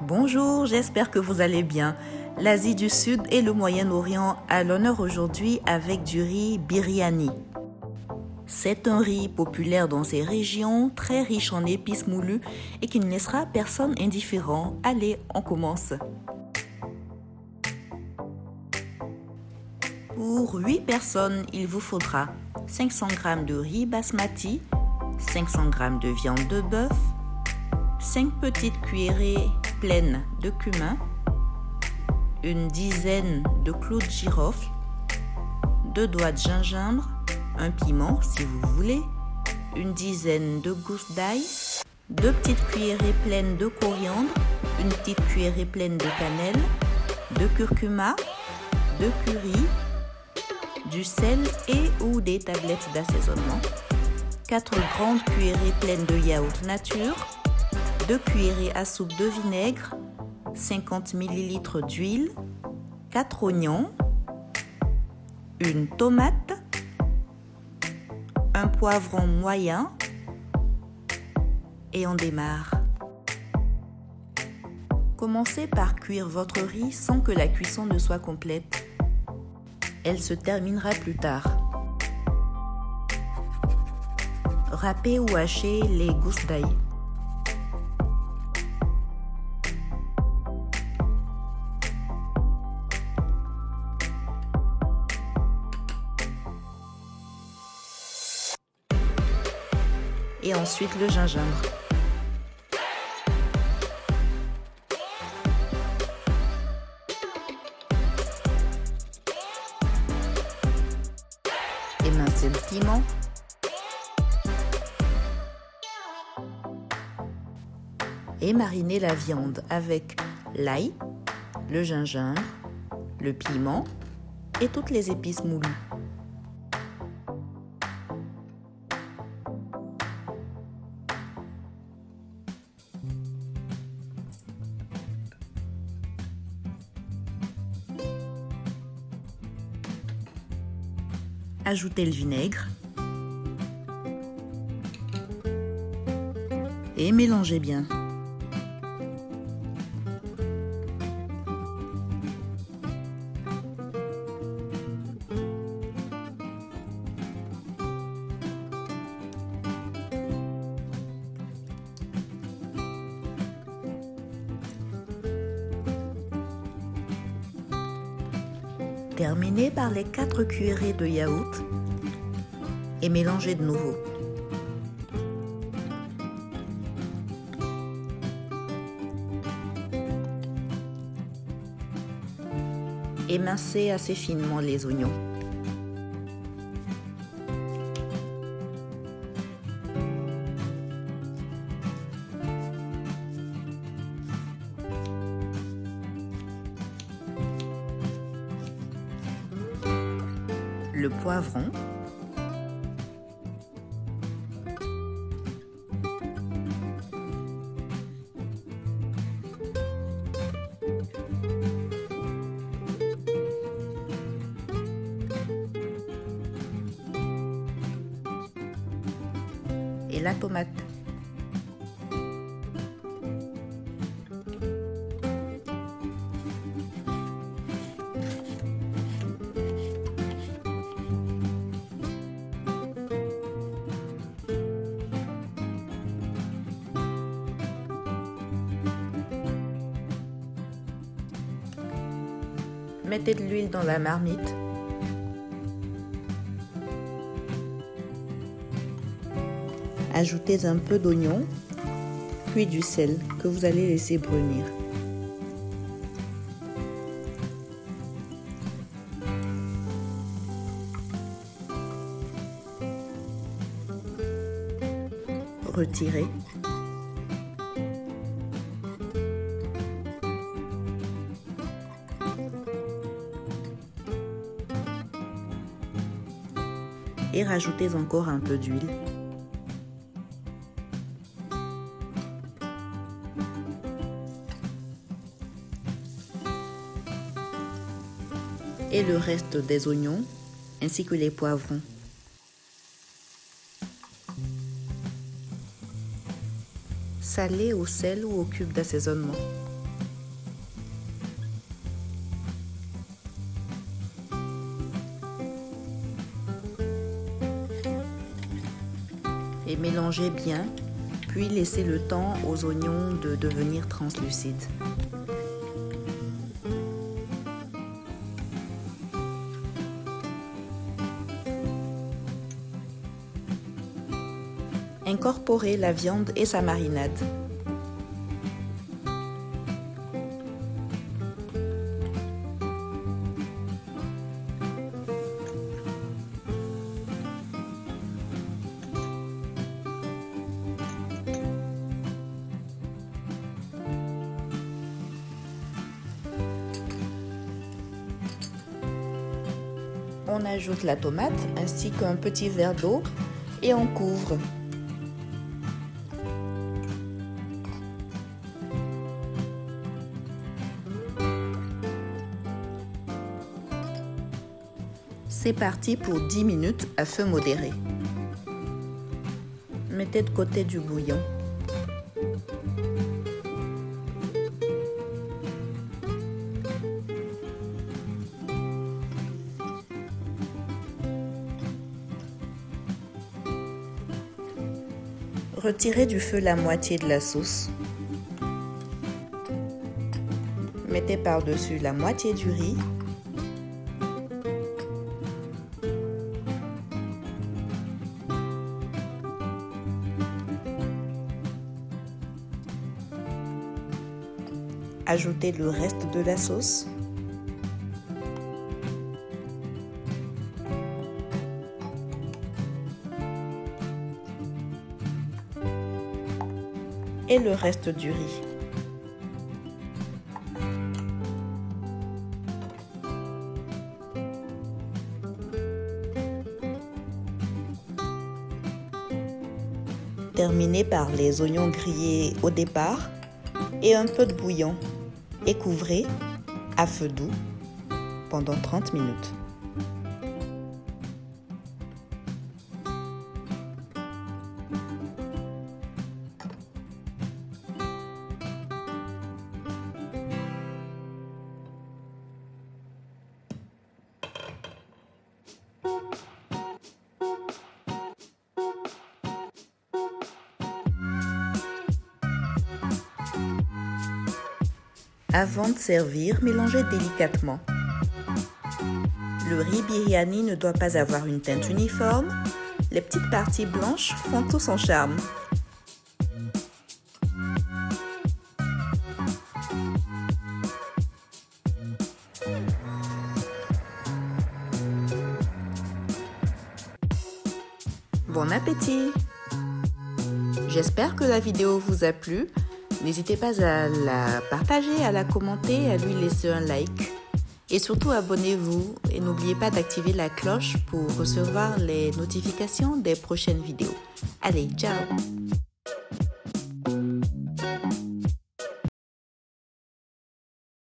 Bonjour, j'espère que vous allez bien. L'Asie du Sud et le Moyen-Orient à l'honneur aujourd'hui avec du riz biryani. C'est un riz populaire dans ces régions, très riche en épices moulues et qui ne laissera personne indifférent. Allez, on commence. Pour 8 personnes, il vous faudra 500 g de riz basmati, 500 g de viande de bœuf, 5 petites cuillerées pleines de cumin, une dizaine de clous de girofle, 2 doigts de gingembre, un piment si vous voulez, une dizaine de gousses d'ail, 2 petites cuillerées pleines de coriandre, une petite cuillerée pleine de cannelle, de curcuma, de curry, du sel et ou des tablettes d'assaisonnement, 4 grandes cuillerées pleines de yaourt nature, 2 cuillerées à soupe de vinaigre, 50 ml d'huile, 4 oignons, une tomate, un poivron moyen et on démarre. Commencez par cuire votre riz sans que la cuisson ne soit complète. Elle se terminera plus tard. Râpez ou hachez les gousses d'ail. Et ensuite le gingembre. Émincez le piment. Et marinez la viande avec l'ail, le gingembre, le piment et toutes les épices moulues. Ajoutez le vinaigre et mélangez bien. Terminez par les 4 cuillerées de yaourt et mélangez de nouveau. Émincez assez finement les oignons. Le poivron, et la tomate. Mettez de l'huile dans la marmite. Ajoutez un peu d'oignon, puis du sel que vous allez laisser brunir. Retirez. Et rajoutez encore un peu d'huile. Et le reste des oignons ainsi que les poivrons. salé au sel ou au cube d'assaisonnement. Et mélangez bien, puis laissez le temps aux oignons de devenir translucides. Incorporez la viande et sa marinade. On ajoute la tomate ainsi qu'un petit verre d'eau et on couvre. C'est parti pour 10 minutes à feu modéré. Mettez de côté du bouillon. Retirez du feu la moitié de la sauce. Mettez par-dessus la moitié du riz. Ajoutez le reste de la sauce. Et le reste du riz. Terminez par les oignons grillés au départ et un peu de bouillon et couvrez à feu doux pendant 30 minutes. Avant de servir, mélangez délicatement. Le riz biryani ne doit pas avoir une teinte uniforme. Les petites parties blanches font tout son charme. Bon appétit! J'espère que la vidéo vous a plu. N'hésitez pas à la partager, à la commenter, à lui laisser un like. Et surtout abonnez-vous et n'oubliez pas d'activer la cloche pour recevoir les notifications des prochaines vidéos. Allez, ciao!